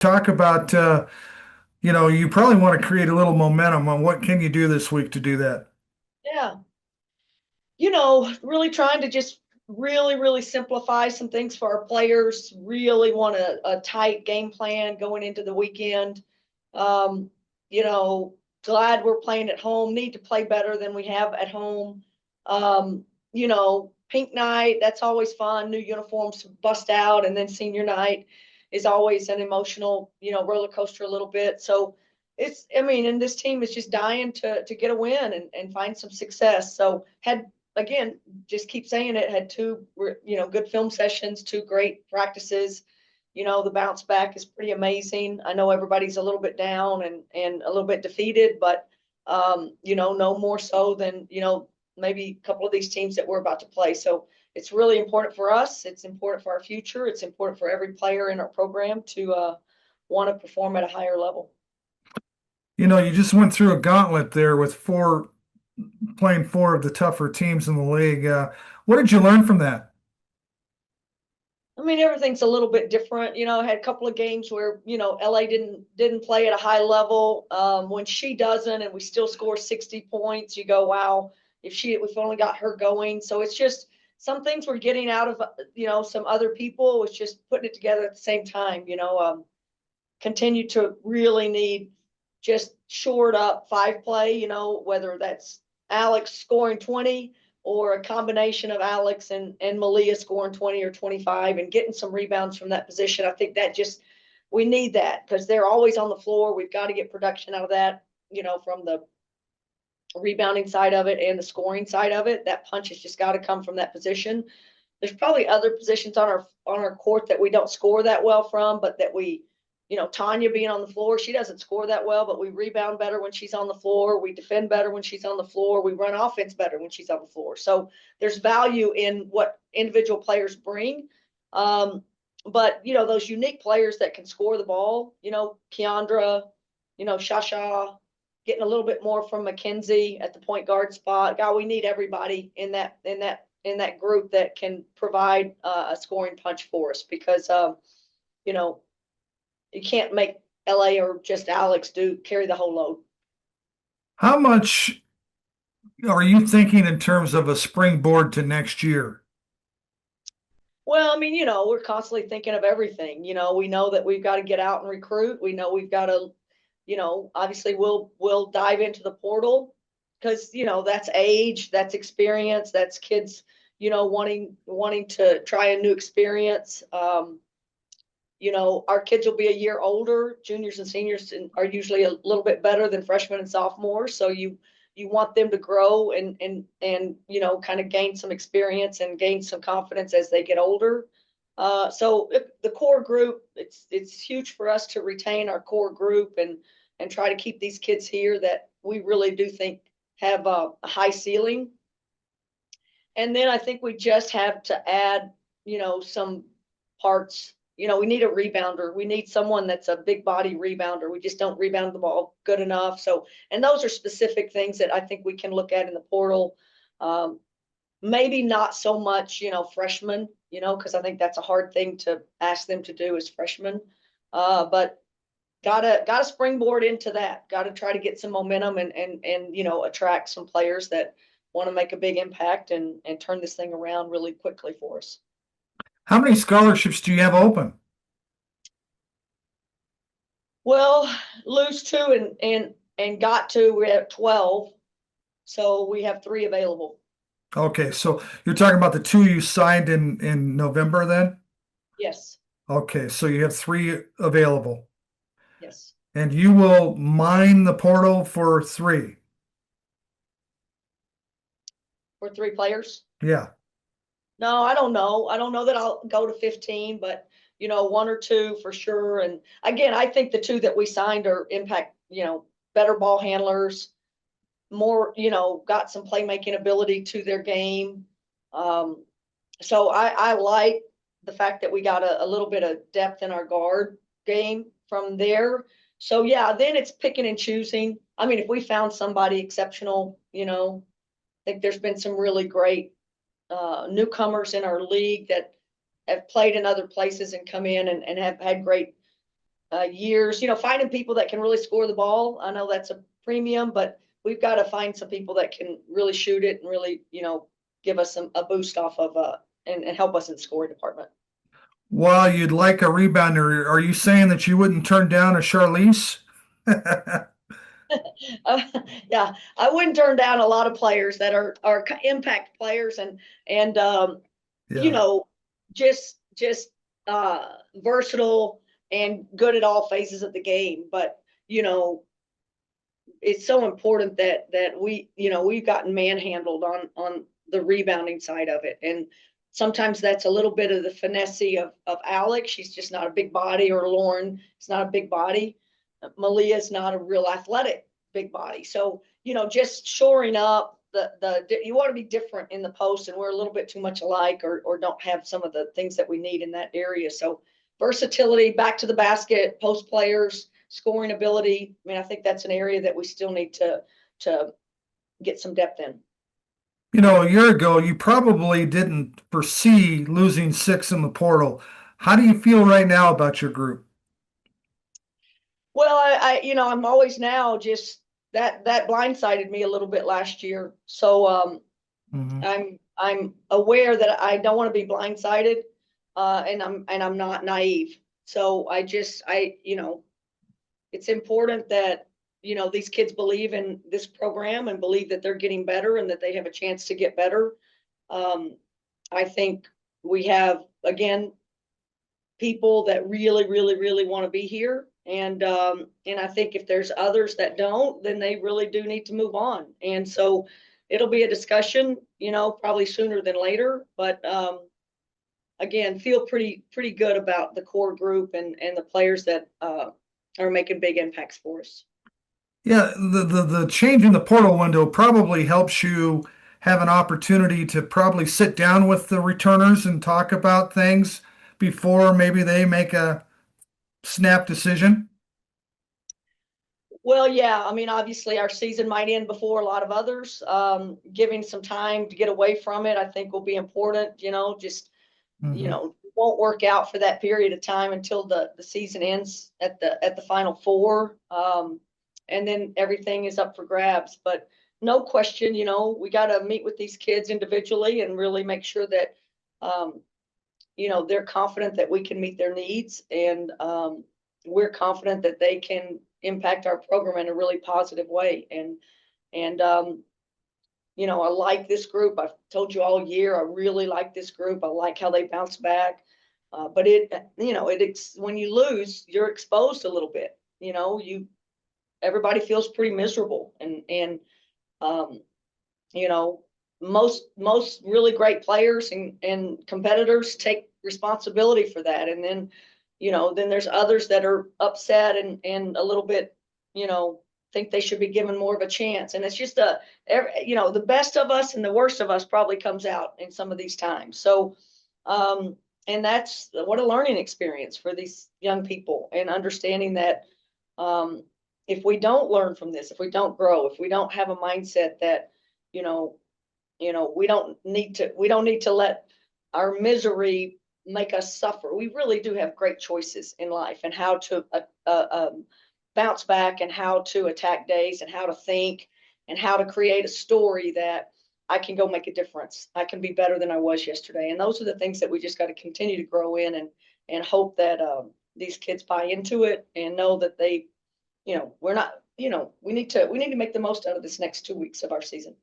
talk about, you probably want to create a little momentum on what can you do this week to do that? Yeah. Really trying to just really simplify some things for our players. Really want a tight game plan going into the weekend. Um, you know, Glad we're playing at home. Need to play better than we have at home. Pink night, that's always fun. New uniforms bust out, and then senior night is always an emotional, roller coaster a little bit. So and this team is just dying to get a win and find some success. So had again, just keep saying it, had two, good film sessions, two great practices. The bounce back is pretty amazing. I know everybody's a little bit down and a little bit defeated, but no more so than, maybe a couple of these teams that we're about to play. So it's really important for us. It's important for our future. It's important for every player in our program to want to perform at a higher level. You just went through a gauntlet there with playing four of the tougher teams in the league. What did you learn from that? I mean, everything's a little bit different. I had a couple of games where, LA didn't play at a high level. When she doesn't and we still score 60 points, you go, wow, we've only got her going. So it's just some things we're getting out of, some other people. It's just putting it together at the same time, continue to really need just shored up five play, whether that's Alex scoring 20 or a combination of Alex and Malia scoring 20 or 25 and getting some rebounds from that position. I think that we need that because they're always on the floor. We've got to get production out of that, from the rebounding side of it and the scoring side of it. That punch has just got to come from that position. There's probably other positions on our court that we don't score that well from, but that we, Tanya being on the floor, she doesn't score that well, but we rebound better when she's on the floor. We defend better when she's on the floor. We run offense better when she's on the floor. So there's value in what individual players bring. But those unique players that can score the ball, Keandra, Shasha, getting a little bit more from Mackenzie at the point guard spot. God, we need everybody in that group that can provide a scoring punch for us because you know you can't make LA or just Alex do carry the whole load. How much are you thinking in terms of a springboard to next year? Well, I mean, we're constantly thinking of everything. We know that we've got to get out and recruit. We know we've got to, obviously we'll dive into the portal because that's age, that's experience, that's kids, wanting to try a new experience. Our kids will be a year older. Juniors and seniors are usually a little bit better than freshmen and sophomores. So you want them to grow and kind of gain some experience and gain some confidence as they get older. So the core group, it's huge for us to retain our core group and try to keep these kids here that we really do think have a high ceiling. And then I think we just have to add, some parts. We need a rebounder. We need someone that's a big body rebounder. We just don't rebound the ball good enough. So, and those are specific things that I think we can look at in the portal. Um, Maybe not so much, freshmen, because I think that's a hard thing to ask them to do as freshmen. But gotta springboard into that. Gotta try to get some momentum and attract some players that want to make a big impact and turn this thing around really quickly for us. How many scholarships do you have open? Well, lose two and got two. We have 12, so we have three available. Okay, so you're talking about the two you signed in November then? Yes, Okay, so you have three available. yes. And you will mine the portal for three. For three players. Yeah. No, I don't know. I don't know that I'll go to 15, but one or two for sure. And again, I think the two that we signed are impact, better ball handlers, more, got some playmaking ability to their game. Um, so I like the fact that we got a little bit of depth in our guard game from there. So yeah, then it's picking and choosing. I mean, if we found somebody exceptional, I think there's been some really great newcomers in our league that have played in other places and come in and have had great years, finding people that can really score the ball. I know that's a premium, but we've got to find some people that can really shoot it and really, give us a boost off of and help us in the scoring department. While you'd like a rebounder, are you saying that you wouldn't turn down a Charlize? Uh, yeah, I wouldn't turn down a lot of players that are impact players and you Yeah. know just versatile and good at all phases of the game. But it's so important that we've gotten manhandled on the rebounding side of it, and sometimes that's a little bit of the finesse of Alex. She's just not a big body, or Lauren is not a big body. Malia is not a real athletic big body. So just shoring up the you want to be different in the post, and we're a little bit too much alike, or don't have some of the things that we need in that area. So versatility, back to the basket, post players, scoring ability. I mean, I think that's an area that we still need to get some depth in. A year ago, you probably didn't foresee losing six in the portal. How do you feel right now about your group? Well, I'm always now just that blindsided me a little bit last year. So Hmm. I'm aware that I don't want to be blindsided, and I'm not naive. So it's important that these kids believe in this program and believe that they're getting better and that they have a chance to get better. Um, I think we have, again, people that really, really, really want to be here. And I think if there's others that don't, then they really do need to move on. And so it'll be a discussion, probably sooner than later. But again, feel pretty good about the core group and the players that are making big impacts for us. Yeah, the change in the portal window probably helps you have an opportunity to probably sit down with the returners and talk about things before maybe they make a snap decision. Well, yeah, I mean, obviously our season might end before a lot of others. Giving some time to get away from it, I think will be important, just, Hmm. won't work out for that period of time until the season ends at the final four. And then everything is up for grabs. But no question, we got to meet with these kids individually and really make sure that, um, they're confident that we can meet their needs, and we're confident that they can impact our program in a really positive way. And I like this group. I've told you all year, I really like this group. I like how they bounce back. But it's when you lose, you're exposed a little bit. Everybody feels pretty miserable, and um, you know, most really great players and competitors take responsibility for that. And then there's others that are upset and a little bit, think they should be given more of a chance. And it's just the best of us and the worst of us probably comes out in some of these times. So, and that's what a learning experience for these young people, and understanding that, if we don't learn from this, if we don't grow, if we don't have a mindset that, you know, we don't need to let our misery make us suffer. We really do have great choices in life, and how to bounce back, and how to attack days, and how to think, and how to create a story that I can go make a difference. I can be better than I was yesterday. And those are the things that we just got to continue to grow in, and hope that these kids buy into it and know that we're not, we need to make the most out of this next 2 weeks of our season.